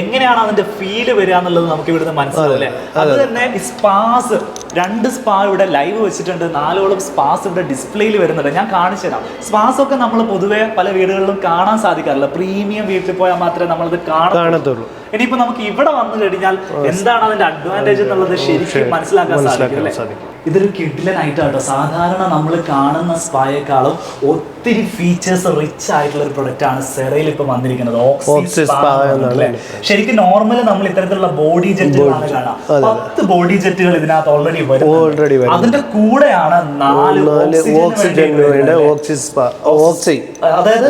Speaker 1: എങ്ങനെയാണ് അതിന്റെ ഫീല് വരിക എന്നുള്ളത് നമുക്ക് ഇവിടുന്ന് മനസ്സിലാവില്ലേ. അത് തന്നെ സ്പാസ് 2 സ്പാ ഇവിടെ ലൈവ് വെച്ചിട്ടുണ്ട്. 4ഓളം സ്പാസ് ഇവിടെ ഡിസ്പ്ലേയിൽ വരുന്നുണ്ട്. ഞാൻ കാണിച്ചു തരാം. സ്പാസ് ഒക്കെ നമ്മൾ പൊതുവെ പല വീടുകളിലും കാണാൻ സാധിക്കാറില്ല. പ്രീമിയം വീട്ടിൽ പോയാൽ മാത്രമേ നമ്മളത് കാണത്തുള്ളൂ. ഇനിയിപ്പോ നമുക്ക് ഇവിടെ വന്നു കഴിഞ്ഞാൽ എന്താണ് അതിന്റെ അഡ്വാൻറ്റേജ് എന്നുള്ളത് ശരിക്കും മനസ്സിലാക്കാൻ സാധിക്കും അല്ലേ? ഇതൊരു കിഡിലനായിട്ടാട്ടോ. സാധാരണ നമ്മൾ കാണുന്ന സ്പായേക്കാളും ഒത്തിരി ഫീച്ചേഴ്സ് റിച്ച് ആയിട്ടുള്ള ഒരു പ്രൊഡക്റ്റ് ആണ് സെറയിൽ ഇപ്പൊ വന്നിരിക്കുന്നത്. ശരിക്കും നോർമലി നമ്മൾ ഇത്തരത്തിലുള്ള ബോഡി ജെറ്റുകളാണ് കാണാം. 10 ബോഡി ജെറ്റുകൾ ഇതിനകത്ത് ഓൾറെഡി വരും. അതിന്റെ കൂടെയാണ് 4 അതായത്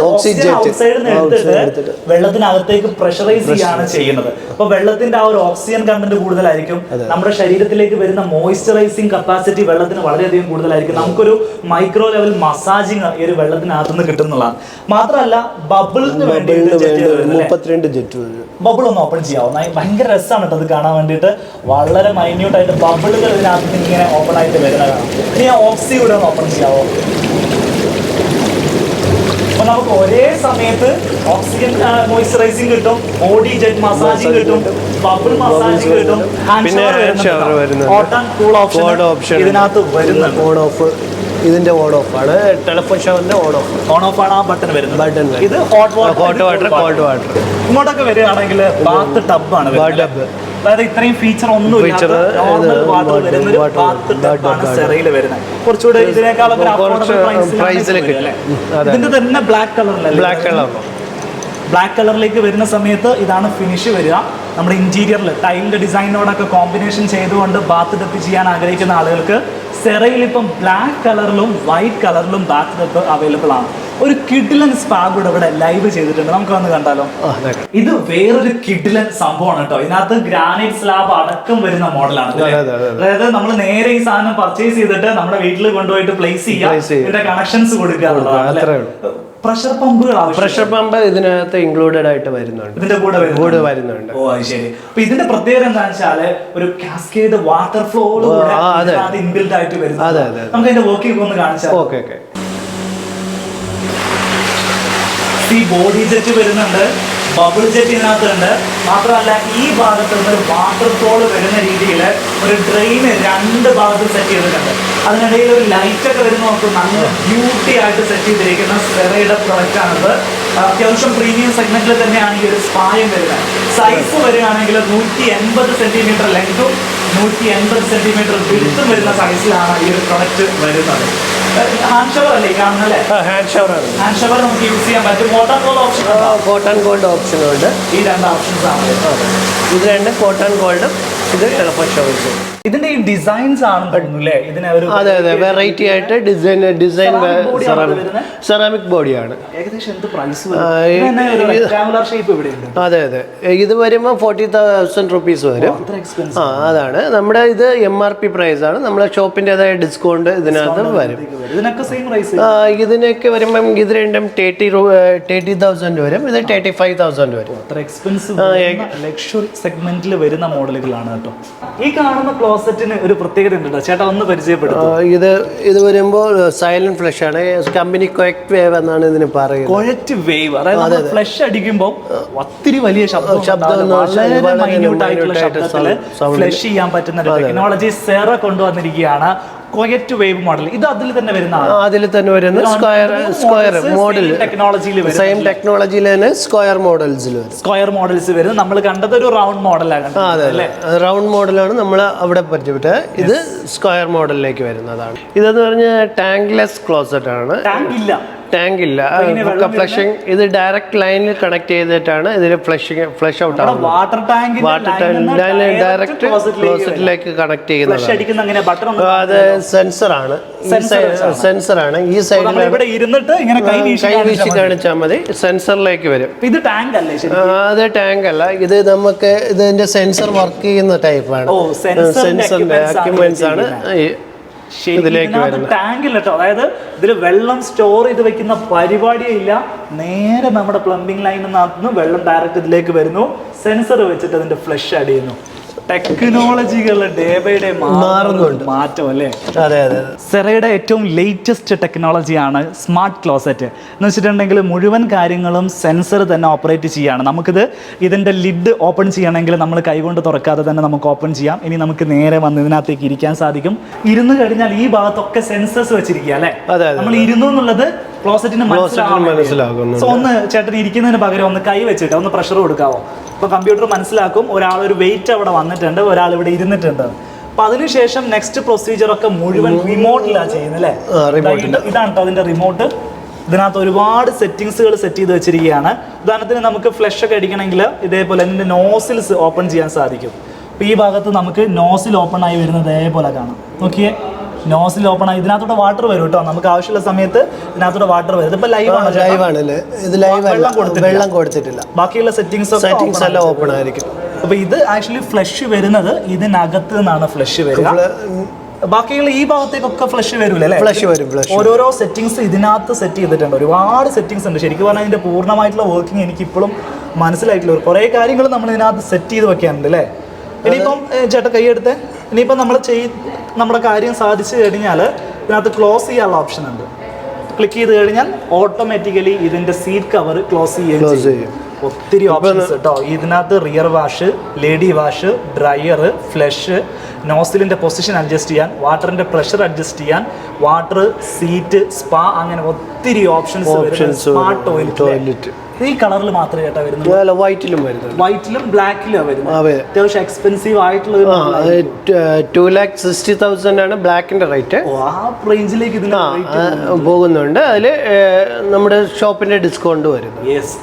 Speaker 1: എടുത്തിട്ട് വെള്ളത്തിനകത്തേക്ക് പ്രഷറൈസ് ചെയ്യാണ് ചെയ്യുന്നത്. അപ്പൊ വെള്ളത്തിന്റെ ആ ഒരു ഓക്സിജൻ കണ്ടന്റ് കൂടുതലായിരിക്കും. നമ്മുടെ ശരീരത്തിലേക്ക് വരുന്ന മോയ്സ്ചറൈസിങ് കപ്പാസിറ്റി വെള്ളത്തിന് വളരെയധികം കൂടുതലായിരിക്കും. നമുക്കൊരു മൈക്രോ ലെവൽ മസാജിങ് ഈ ഒരു വെള്ളത്തിനകത്തുനിന്ന് കിട്ടുന്നതാണ്. മാത്രമല്ല ബബിളിന് വേണ്ടി
Speaker 2: 32 ജെറ്റ്
Speaker 1: ബബിൾ ഒന്ന് ഓപ്പൺ ചെയ്യാവും. ഭയങ്കര രസമാണ് കേട്ടോ അത് കാണാൻ വേണ്ടിയിട്ട്. വളരെ മൈന്യൂട്ടായിട്ട് ബബിളുകൾ ഇതിനകത്ത് ഇങ്ങനെ ഓപ്പൺ ആയിട്ട് വരുന്ന കാണാം. ഇനി ആ ഓക്സി കൂടെ ഒന്ന് ഓപ്പൺ ചെയ്യാവോ? അപ്പൊ നമുക്ക് ഒരേ സമയത്ത് ഓക്സിജൻ മോയ്സ്ചറൈസിങ് കിട്ടും, ബോഡി ജെറ്റ് മസാജിങ് കിട്ടും, ബബിൾ മസാജിങ് കിട്ടും, ഹാൻഡ് ഷവർ വരുന്നുണ്ട്. ഹോട്ട് ആൻഡ് കൂൾ ഓപ്ഷൻ ഇതിനകത്ത് വരുന്നുണ്ട്.
Speaker 2: ഇതിന്റെ ഓൺ ഓഫ് ആണ്, ടെലിഫോൺ ഷവറിന്റെ ഓൺ ഓഫ്.
Speaker 1: ഓൺ ഓഫ് ആണ് ആ ബട്ടൺ വരുന്നത്.
Speaker 2: ബട്ടൺ
Speaker 1: ഇത് hot water,
Speaker 2: hot water, cold water.
Speaker 1: ഇങ്ങോട്ടൊക്കെ വരികയാണെങ്കിൽ ബാത്ത് ടബാണ്
Speaker 2: ടബ്.
Speaker 1: അതായത് ഇത്രയും ഫീച്ചർ ഒന്നും നോർമൽ വാട്ടർ വരുന്ന ഒരു ബാത്ത് ടബാണ് സെറയിൽ വരുന്നത്. കുറച്ചുകൂടെ ഇതിനേക്കാളൊക്കെ
Speaker 2: പ്രൈസിലേക്ക്
Speaker 1: ഇതിന്റെ തന്നെ ബ്ലാക്ക് കളറിലല്ലേ?
Speaker 2: Black colour.
Speaker 1: ബ്ലാക്ക് കളറിലേക്ക് വരുന്ന സമയത്ത് ഇതാണ് ഫിനിഷ് വരിക. നമ്മുടെ ഇന്റീരിയറിൽ ടൈലിന്റെ ഡിസൈനോടൊക്കെ കോമ്പിനേഷൻ ചെയ്തുകൊണ്ട് ബാത്ത് ടബ് ചെയ്യാൻ ആഗ്രഹിക്കുന്ന ആളുകൾക്ക് സെറയിൽ ഇപ്പം ബ്ലാക്ക് കളറിലും വൈറ്റ് കളറിലും ബാത്ത് ടബ് അവൈലബിൾ ആണ്. ഒരു കിഡിലൻ സ്പാ കൂടെ ഇവിടെ ലൈവ് ചെയ്തിട്ടുണ്ട്, നമുക്ക് വന്ന് കണ്ടാലോ? ഇത് വേറൊരു കിഡിലൻ സംഭവമാണ് കേട്ടോ. ഇതിനകത്ത് ഗ്രാനൈറ്റ് സ്ലാബ് അടക്കം വരുന്ന മോഡലാണ്. അതായത് നമ്മൾ നേരെ ഈ സാധനം പർച്ചേസ് ചെയ്തിട്ട് നമ്മുടെ വീട്ടിൽ കൊണ്ടുപോയിട്ട് പ്ലേസ് ചെയ്യാം, ഇതിന്റെ കണക്ഷൻസ് കൊടുക്കുക എന്നുള്ളതാണ്. പ്രഷർ പമ്പുകൾ,
Speaker 2: പ്രഷർ പമ്പ് ഇതിനകത്ത് ഇൻക്ലൂഡഡ് ആയിട്ട് വരുന്നുണ്ട്,
Speaker 1: ഇതിന്റെ കൂടെ വരുന്നുണ്ട്. ഓ ശരി. അപ്പൊ ഇതിന്റെ പ്രത്യേകത എന്താണെന്ന് വെച്ചാല് ഒരു കാസ്കേഡ് വാട്ടർ ഫ്ലോ ഇൻബിൽഡ് ആയിട്ട് വരുന്നത്. നമുക്ക് അതിന്റെ വർക്കിംഗ് ഒന്ന് കാണിച്ചാൽ.
Speaker 2: ഓക്കെ.
Speaker 1: ഈ ബോഡി ജെറ്റ് വരുന്നുണ്ട്, ബബിൾ ജെറ്റ് ഇതിനകത്തുണ്ട്. മാത്രമല്ല ഈ ഭാഗത്ത് നിന്ന് ഒരു വാട്ടർ ഫ്ലോൾ വരുന്ന രീതിയിൽ ഒരു ഡ്രെയിന് രണ്ട് ഭാഗത്ത് സെറ്റ് ചെയ്തിട്ടുണ്ട്. അതിനിടയിൽ ഒരു ലൈറ്റ് ഒക്കെ വരുന്ന നമുക്ക് നല്ല ബ്യൂട്ടി ആയിട്ട് സെറ്റ് ചെയ്തിരിക്കുന്ന സെറയുടെ പ്രൊഡക്റ്റ് ആണിത്. അത്യാവശ്യം പ്രീമിയം സെഗ്മെന്റിൽ തന്നെയാണ് ഈ ഒരു സ്പായം വരുന്നത്. സൈസ് വരികയാണെങ്കിൽ 180 സെന്റിമീറ്റർ ലെങ്തും 180 സെന്റിമീറ്റർ വിഡ്ത്തും വരുന്ന സൈസിലാണ് ഈ ഒരു പ്രൊഡക്റ്റ് വരുന്നത്. ഹാൻഡ് ഷവർ അല്ലേ കാണുന്നല്ലേ?
Speaker 2: ഹാൻഡ് ഷവർ ആണ്.
Speaker 1: ഹാൻഡ് ഷവർ നമുക്ക് യൂസ് ചെയ്യാൻ പറ്റും. Cotton gold option,
Speaker 2: cotton gold ഓപ്ഷനും ഉണ്ട്.
Speaker 1: ഈ രണ്ട് ഓപ്ഷൻസ് ആണ്.
Speaker 2: ഇത് രണ്ട് കോട്ടൺ ഗോൾഡും ഇത് ടെലിഫോൺ ഷവർസും.
Speaker 1: ഇതിന്റെ ഈ ഡിസൈൻസ് ആണ് തോന്നുന്നല്ലേ? ഇതിനെ ഒരു
Speaker 2: അതെ വെറൈറ്റി ആയിട്ട് ഡിസൈൻ സെറാമിക് ബോഡിയാണ്.
Speaker 1: ഏകദേശം എന്ത് പ്രൈസ്? റെക്ടാങ്കുലർ ഷേപ്പ് ഇവിടെയുണ്ട്.
Speaker 2: അതെ ഇത് വരുമ്പോൾ 40,000 റുപ്പീസ് വരും. അതാണ് നമ്മുടെ ഇത് MRP പ്രൈസ് ആണ്. നമ്മുടെ ഷോപ്പിൻ്റെതായ ഡിസ്കൗണ്ട് ഇതിനകത്ത് വരും.
Speaker 1: ഇതിനൊക്കെ സെയിം പ്രൈസ്?
Speaker 2: ഇതിനൊക്കെ വരുമ്പം ഇത് രണ്ടും 30,000 വരും, ഇത് 35,000 വരും.
Speaker 1: അത്ര എക്സ്പെൻസീവ് ലക്ഷറി സെഗ്മെന്റിൽ വരുന്ന മോഡലുകളാണ് കേട്ടോ. ഈ കാണുന്ന ക്ലോസറ്റിന് ഒരു പ്രത്യേകത ഉണ്ട് ചേട്ടാ, ഒന്ന് പരിചയപ്പെടുത്തും.
Speaker 2: ഇത് വരുമ്പോൾ സൈലന്റ് ഫ്ലഷ് ആണ്. കമ്പനി കൊയക്ട് വേവ് എന്നാണ് ഇതിന് പറയുന്നത്.
Speaker 1: കൊയറ്റ് വേവ്, അതായത് ഫ്ലഷ് അടിക്കുമ്പോൾ ഒത്തിരി വലിയ ശബ്ദം ഫ്ലഷ് ചെയ്യാൻ പറ്റുന്ന ഒരു ടെക്നോളജി സെറ കൊണ്ടുവന്നിരിക്കുകയാണ്. Quiet wave model. ഇത് അതിൽ തന്നെ വരുന്നതാണ്.
Speaker 2: അതിൽ തന്നെ വരുന്ന സ്ക്വയർ മോഡൽ
Speaker 1: ടെക്നോളജിയിൽ
Speaker 2: സെയിം ടെക്നോളജിയിൽ തന്നെ സ്ക്വയർ മോഡൽസ്
Speaker 1: വരും. നമ്മൾ കണ്ടത് ഒരു റൗണ്ട് മോഡലാണ്.
Speaker 2: അതെ റൗണ്ട് മോഡലാണ് നമ്മൾ അവിടെ പരിചയപ്പെട്ടത്. ഇത് സ്ക്വയർ മോഡലിലേക്ക് വരുന്നതാണ്. ഇതെന്ന് പറഞ്ഞാൽ ടാങ്ക്ലെസ് ക്ലോസറ്റ് ആണ്. ടാങ്ക് ഇല്ല, ഫ്ലഷിംഗ്. ഇത് ഡയറക്റ്റ് ലൈനിൽ കണക്ട് ചെയ്തിട്ടാണ് ഇതിന് ഫ്ലഷ് ഔട്ട് ആവുന്നത്.
Speaker 1: വാട്ടർ ടാങ്ക്
Speaker 2: ഡയറക്റ്റ് ക്ലോസറ്റിലേക്ക് കണക്ട് ചെയ്യുന്നത്. അത് സെൻസറാണ്. ഈ സൈഡിൽ കൈ വീശി കാണിച്ചാൽ മതി, സെൻസറിലേക്ക് വരും.
Speaker 1: ഇത് ടാങ്ക് അല്ലേ?
Speaker 2: അത് ടാങ്ക് അല്ല, ഇത് നമുക്ക് ഇതിന്റെ സെൻസർ വർക്ക് ചെയ്യുന്ന ടൈപ്പാണ്. സെൻസറിന്റെ അക്യുപ്മെന്റ്സ് ആണ് ഇതിലേക്ക് വരുന്നത്.
Speaker 1: ടാങ്കിൽ കേട്ടോ. അതായത് ഇതിൽ വെള്ളം സ്റ്റോർ ചെയ്ത് വെക്കുന്ന പരിപാടിയേ ഇല്ല. നേരെ നമ്മുടെ പ്ലംബിംഗ് ലൈനിൽ നിന്ന് വെള്ളം ഡയറക്റ്റ് ഇതിലേക്ക് വരുന്നു. സെൻസർ വെച്ചിട്ട് അതിന്റെ ഫ്ലഷ് ആഡ് ചെയ്യുന്നു. ടെക്നോളജികൾ ഡേ ബൈ ഡേ മാറുന്നുണ്ട്, മാറ്റം അല്ലേ?
Speaker 2: അതെ
Speaker 1: സെറയുടെ ഏറ്റവും ലേറ്റസ്റ്റ് ടെക്നോളജിയാണ് സ്മാർട്ട് ക്ലോസറ്റ് എന്ന് വെച്ചിട്ടുണ്ടെങ്കിൽ മുഴുവൻ കാര്യങ്ങളും സെൻസർ തന്നെ ഓപ്പറേറ്റ് ചെയ്യുകയാണ്. നമുക്കിത് ഇതിൻ്റെ ലിഡ് ഓപ്പൺ ചെയ്യണമെങ്കിൽ നമ്മൾ കൈകൊണ്ട് തുറക്കാതെ തന്നെ നമുക്ക് ഓപ്പൺ ചെയ്യാം. ഇനി നമുക്ക് നേരെ വന്ന് ഇതിനകത്തേക്ക് ഇരിക്കാൻ സാധിക്കും. ഇരുന്ന് കഴിഞ്ഞാൽ ഈ ഭാഗത്തൊക്കെ സെൻസേഴ്സ് വെച്ചിരിക്കുക അല്ലേ? നമ്മൾ ഇരുന്നു എന്നുള്ളത് ക്ലോസറ്റിന് മനസ്സിലാകും. സോ ഒന്ന് ചേട്ടൻ ഇരിക്കുന്നതിന് പകരം ഒന്ന് കൈ വെച്ചിട്ട് ഒന്ന് പ്രഷർ കൊടുക്കാവോ? അപ്പോൾ കമ്പ്യൂട്ടർ മനസ്സിലാക്കും ഒരാളൊരു വെയിറ്റ് അവിടെ വന്നിട്ടുണ്ട്, ഒരാൾ ഇവിടെ ഇരുന്നിട്ടുണ്ട്. അപ്പൊ അതിനുശേഷം നെക്സ്റ്റ് പ്രൊസീജിയർ ഒക്കെ മുഴുവൻ റിമോട്ടിലാണ് ചെയ്യുന്നത് അല്ലേ? ഇതാണ് കേട്ടോ അതിന്റെ റിമോട്ട്. ഇതിനകത്ത് ഒരുപാട് സെറ്റിങ്സുകൾ സെറ്റ് ചെയ്ത് വെച്ചിരിക്കുകയാണ്. ഉദാഹരണത്തിന് നമുക്ക് ഫ്ലഷ് ഒക്കെ അടിക്കണമെങ്കിൽ ഇതേപോലെ ഇതിന്റെ നോസിൽസ് ഓപ്പൺ ചെയ്യാൻ സാധിക്കും. അപ്പോൾ ഈ ഭാഗത്ത് നമുക്ക് നോസിൽ ഓപ്പൺ ആയി വരുന്നത് ഇതേപോലെ കാണാം. നോക്കിയേ, നോസിൽ ഓപ്പൺ ആയി ഇതിനകത്തോടെ വാട്ടർ വരും കേട്ടോ. നമുക്ക് ആവശ്യമുള്ള സമയത്ത് ഇതിനകത്തോടെ വാട്ടർ വരും. ഇതിപ്പോ ലൈവാണ്,
Speaker 2: വെള്ളം കൊടുത്തിട്ടില്ല.
Speaker 1: ബാക്കിയുള്ള സെറ്റിംഗ്സ്
Speaker 2: എല്ലാം ഓപ്പൺ ആയിരിക്കും.
Speaker 1: അപ്പൊ ഇത് ആക്ച്വലി ഫ്ലഷ് വരുന്നത് ഇതിനകത്ത് നിന്നാണ് ഫ്ലഷ് വരിക. ബാക്കിയുള്ള ഈ ഭാഗത്തേക്കൊക്കെ ഫ്ലഷ് വരൂലേ?
Speaker 2: ഫ്ലഷ് വരും.
Speaker 1: ഓരോരോ സെറ്റിംഗ്സ് ഇതിനകത്ത് സെറ്റ് ചെയ്തിട്ടുണ്ട്. ഒരുപാട് സെറ്റിംഗ്സ് ഉണ്ട്. ശരിക്കും പറഞ്ഞാൽ ഇതിന്റെ പൂർണ്ണമായിട്ടുള്ള വർക്കിംഗ് എനിക്ക് ഇപ്പോഴും മനസ്സിലായിട്ടില്ല. കുറേ കാര്യങ്ങൾ നമ്മൾ ഇതിനകത്ത് സെറ്റ് ചെയ്ത് വെക്കാനുണ്ട് അല്ലേ? ഇനിയിപ്പം ചേട്ടാ കൈയെടുത്ത് ഇനിയിപ്പം നമ്മുടെ കാര്യം സാധിച്ചു കഴിഞ്ഞാൽ ഇതിനകത്ത് ക്ലോസ് ചെയ്യാനുള്ള ഓപ്ഷൻ ഉണ്ട്. ക്ലിക്ക് ചെയ്ത് കഴിഞ്ഞാൽ ഓട്ടോമാറ്റിക്കലി ഇതിന്റെ സീറ്റ് കവർ ക്ലോസ് ചെയ്യും. ഒത്തിരി ഓപ്ഷൻസ് കേട്ടോ. ഇതിനകത്ത് rear wash, lady wash, dryer, flush, നോസിലിൻ്റെ പൊസിഷൻ അഡ്ജസ്റ്റ് ചെയ്യാൻ, വാട്ടറിൻ്റെ പ്രഷർ അഡ്ജസ്റ്റ് ചെയ്യാൻ, വാട്ടർ, സീറ്റ്, സ്പാ, അങ്ങനെ ഒത്തിരി ഓപ്ഷൻസ്. സ്മാർട്ട് ടോയ്ലറ്റ് ഈ കളറിൽ മാത്രമേ ചേട്ടാ വരുന്നുള്ളൂ.
Speaker 2: വൈറ്റിലും വരുന്നത്,
Speaker 1: വൈറ്റിലും ബ്ലാക്കിലും വരുന്നത്. അത്യാവശ്യം എക്സ്പെൻസീവ് ആയിട്ടുള്ള
Speaker 2: 2,60,000 ആണ് ബ്ലാക്കിന്റെ റേറ്റ്.
Speaker 1: ആ റേഞ്ചിലേക്ക് ഇതിന്
Speaker 2: പോകുന്നുണ്ട്. അതിൽ നമ്മുടെ ഷോപ്പിന്റെ ഡിസ്കൗണ്ട് വരുന്നു.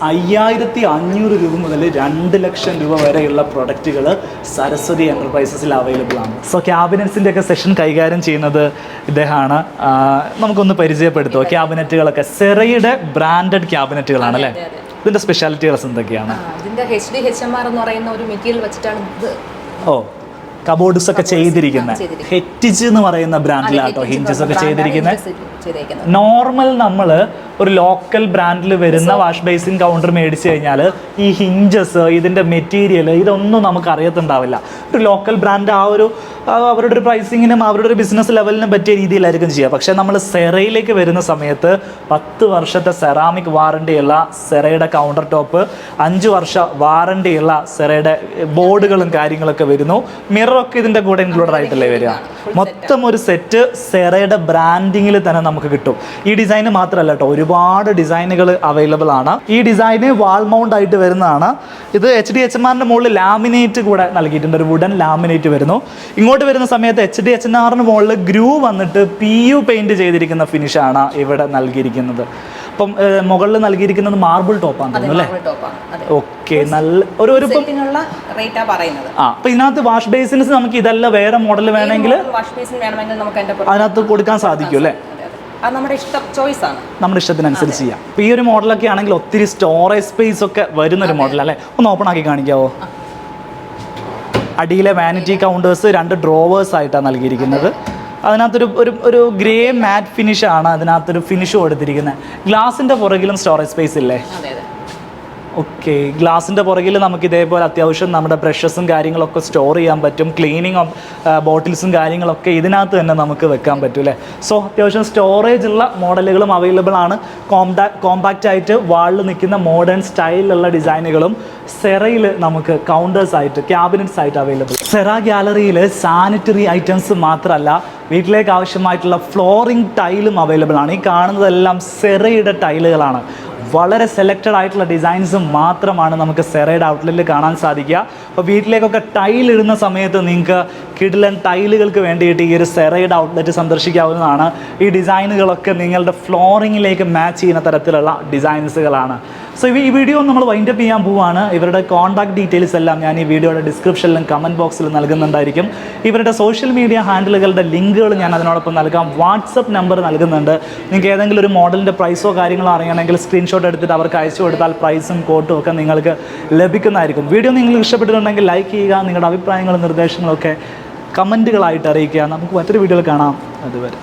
Speaker 1: 5,500 രൂപ മുതൽ 2,00,000 രൂപ വരെയുള്ള പ്രൊഡക്റ്റുകൾ സരസ്വതി എന്റർപ്രൈസസിൽ അവൈലബിൾ ആണ്. സോ ക്യാബിനറ്റ്സിൻ്റെ ഒക്കെ സെഷൻ കൈകാര്യം ചെയ്യുന്നത് ഇദ്ദേഹമാണ്. നമുക്കൊന്ന് പരിചയപ്പെടുത്തുമോ ക്യാബിനറ്റുകളൊക്കെ? സെറയുടെ ബ്രാൻഡഡ് ക്യാബിനറ്റുകളാണ് അല്ലേ? ഇതിന്റെ സ്പെഷ്യാലിറ്റികൾ എന്തൊക്കെയാണ്?
Speaker 5: ഇതിന്റെ HDHMR എന്ന് പറയുന്ന ഒരു മെറ്റീരിയൽ വെച്ചിട്ടാണ് ഇത്.
Speaker 1: ഓ, കബോർഡ്സ് ഒക്കെ ചെയ്തിരിക്കുന്നത് ഹെറ്റിജ് എന്ന് പറയുന്ന ബ്രാൻഡിലാട്ടോ ഹിഞ്ചസ് ഒക്കെ ചെയ്തിരിക്കുന്നത്. നോർമൽ നമ്മൾ ഒരു ലോക്കൽ ബ്രാൻഡിൽ വരുന്ന വാഷ് ബേസിൻ കൗണ്ടർ മേടിച്ചു കഴിഞ്ഞാൽ ഈ ഹിഞ്ചസ്, ഇതിൻ്റെ മെറ്റീരിയൽ, ഇതൊന്നും നമുക്ക് അറിയത്തുണ്ടാവില്ല. ഒരു ലോക്കൽ ബ്രാൻഡ് അവരുടെ ഒരു പ്രൈസിങ്ങിനും അവരുടെ ഒരു ബിസിനസ് ലെവലിനും പറ്റിയ രീതിയിലായിരിക്കും ചെയ്യുക. പക്ഷേ നമ്മൾ സെറയിലേക്ക് വരുന്ന സമയത്ത് 10 വർഷത്തെ സെറാമിക് വാറണ്ടിയുള്ള സെറയുടെ കൗണ്ടർ ടോപ്പ്, 5 വർഷ വാറണ്ടിയുള്ള സെറയുടെ ബോർഡുകളും കാര്യങ്ങളൊക്കെ വരുന്നു. മിററൊക്കെ ഇതിൻ്റെ കൂടെ ഇൻക്ലൂഡഡ് ആയിട്ടല്ലേ വരിക. മൊത്തം ഒരു സെറ്റ് സെറയുടെ ബ്രാൻഡിങ്ങിൽ തന്നെ നമുക്ക് കിട്ടും. ഈ ഡിസൈന് മാത്രമല്ല കേട്ടോ, ഒരുപാട് ഡിസൈനുകൾ അവൈലബിൾ ആണ്. ഈ ഡിസൈന് വാൾ മൗണ്ട് ആയിട്ട് വരുന്നതാണ്. ഇത് HDHMRന്റെ മുകളിൽ ലാമിനേറ്റ് കൂടെ നൽകിയിട്ടുണ്ട്, ഒരു വുഡൻ ലാമിനേറ്റ് വരുന്നു. ഇങ്ങോട്ട് വരുന്ന സമയത്ത് HDHMRന്റെ മുകളിൽ ഗ്രൂ വന്നിട്ട് PU പെയിന്റ് ചെയ്തിരിക്കുന്ന ഫിനിഷാണ് ഇവിടെ നൽകിയിരിക്കുന്നത്. അപ്പം മുകളിൽ നൽകിയിരിക്കുന്നത് മാർബിൾ ടോപ്പാണ് അല്ലേ? ഓക്കെ, നല്ല ഒരു അപ്പൊ ഇതിനകത്ത് വാഷ് ബേസിൻസ് നമുക്ക് ഇതല്ല വേറെ മോഡൽ വേണമെങ്കിൽ അതിനകത്ത് കൊടുക്കാൻ സാധിക്കും അല്ലേ? നമ്മുടെ ഇഷ്ടത്തിനനുസരിച്ച് ചെയ്യാം. അപ്പോൾ ഈ ഒരു മോഡലൊക്കെ ആണെങ്കിൽ ഒത്തിരി സ്റ്റോറേജ് സ്പേസ് ഒക്കെ വരുന്നൊരു മോഡൽ അല്ലേ? ഒന്ന് ഓപ്പൺ ആക്കി കാണിക്കാവോ? അടിയിലെ വാനിറ്റി കൗണ്ടേഴ്സ് 2 ഡ്രോവേഴ്സ് ആയിട്ടാണ് നൽകിയിരിക്കുന്നത്. അതിനകത്തൊരു ഒരു ഗ്രേ മാറ്റ് ഫിനിഷാണ് അതിനകത്തൊരു ഫിനിഷ് കൊടുത്തിരിക്കുന്നത്. ഗ്ലാസിൻ്റെ പുറകിലും സ്റ്റോറേജ് സ്പേസ് ഇല്ലേ? ഓക്കെ, ഗ്ലാസിൻ്റെ പുറകിൽ നമുക്ക് ഇതേപോലെ അത്യാവശ്യം നമ്മുടെ ബ്രഷസും കാര്യങ്ങളൊക്കെ സ്റ്റോർ ചെയ്യാൻ പറ്റും. ക്ലീനിങ് ബോട്ടിൽസും കാര്യങ്ങളൊക്കെ ഇതിനകത്ത് തന്നെ നമുക്ക് വെക്കാൻ പറ്റും അല്ലേ? സോ അത്യാവശ്യം സ്റ്റോറേജ് ഉള്ള മോഡലുകളും അവൈലബിൾ ആണ്. കോമ്പാക്റ്റ് ആയിട്ട് വാളിൽ നിൽക്കുന്ന മോഡേൺ സ്റ്റൈലിലുള്ള ഡിസൈനുകളും സെറയിൽ നമുക്ക് കൗണ്ടേഴ്സ് ആയിട്ട്, ക്യാബിനറ്റ്സ് ആയിട്ട് അവൈലബിൾ. സെറ ഗാലറിയിൽ സാനിറ്ററി ഐറ്റംസ് മാത്രമല്ല, വീട്ടിലേക്ക് ആവശ്യമായിട്ടുള്ള ഫ്ലോറിംഗ് ടൈലും അവൈലബിൾ ആണ്. ഈ കാണുന്നതെല്ലാം സെറയുടെ ടൈലുകളാണ്. വളരെ സെലക്റ്റഡ് ആയിട്ടുള്ള ഡിസൈൻസ് മാത്രമാണ് നമുക്ക് സെറയുടെ ഔട്ട്ലെറ്റിൽ കാണാൻ സാധിക്കുക. അപ്പോൾ വീട്ടിലേക്കൊക്കെ ടൈൽ ഇടുന്ന സമയത്ത് നിങ്ങൾക്ക് കിഡിലൻ ടൈലുകൾക്ക് വേണ്ടിയിട്ട് ഈ ഒരു സെറയുടെ ഔട്ട്ലെറ്റ് സന്ദർശിക്കാവുന്നതാണ്. ഈ ഡിസൈനുകളൊക്കെ നിങ്ങളുടെ ഫ്ലോറിങ്ങിലേക്ക് മാച്ച് ചെയ്യുന്ന തരത്തിലുള്ള ഡിസൈൻസുകളാണ്. സോ ഈ വീഡിയോ നമ്മൾ വൈൻഡപ്പ് ചെയ്യാൻ പോവുകയാണ്. ഇവരുടെ കോൺടാക്ട് ഡീറ്റെയിൽസ് എല്ലാം ഞാൻ ഈ വീഡിയോയുടെ ഡിസ്ക്രിപ്ഷനിലും കമൻറ്റ് ബോക്സിൽ നൽകുന്നുണ്ടായിരിക്കും. ഇവരുടെ സോഷ്യൽ മീഡിയ ഹാൻഡിലുകളുടെ ലിങ്കുകൾ ഞാൻ അതിനോടൊപ്പം നൽകാം. വാട്സപ്പ് നമ്പർ നൽകുന്നുണ്ട്. നിങ്ങൾക്ക് ഏതെങ്കിലും ഒരു മോഡലിൻ്റെ പ്രൈസോ കാര്യങ്ങളോ അറിയണമെങ്കിൽ സ്ക്രീൻഷോട്ട് എടുത്തിട്ട് അവർക്ക് അയച്ചു കൊടുത്താൽ പ്രൈസും കോട്ടും ഒക്കെ നിങ്ങൾക്ക് ലഭിക്കുന്നതായിരിക്കും. വീഡിയോ നിങ്ങൾക്ക് ഇഷ്ടപ്പെട്ടിട്ടുണ്ടെങ്കിൽ ലൈക്ക് ചെയ്യുക. നിങ്ങളുടെ അഭിപ്രായങ്ങളും നിർദ്ദേശങ്ങളും ഒക്കെ കമൻറ്റുകളായിട്ട് അറിയിക്കുക. നമുക്ക് മറ്റൊരു വീഡിയോയിൽ കാണാം. അതുവരെ.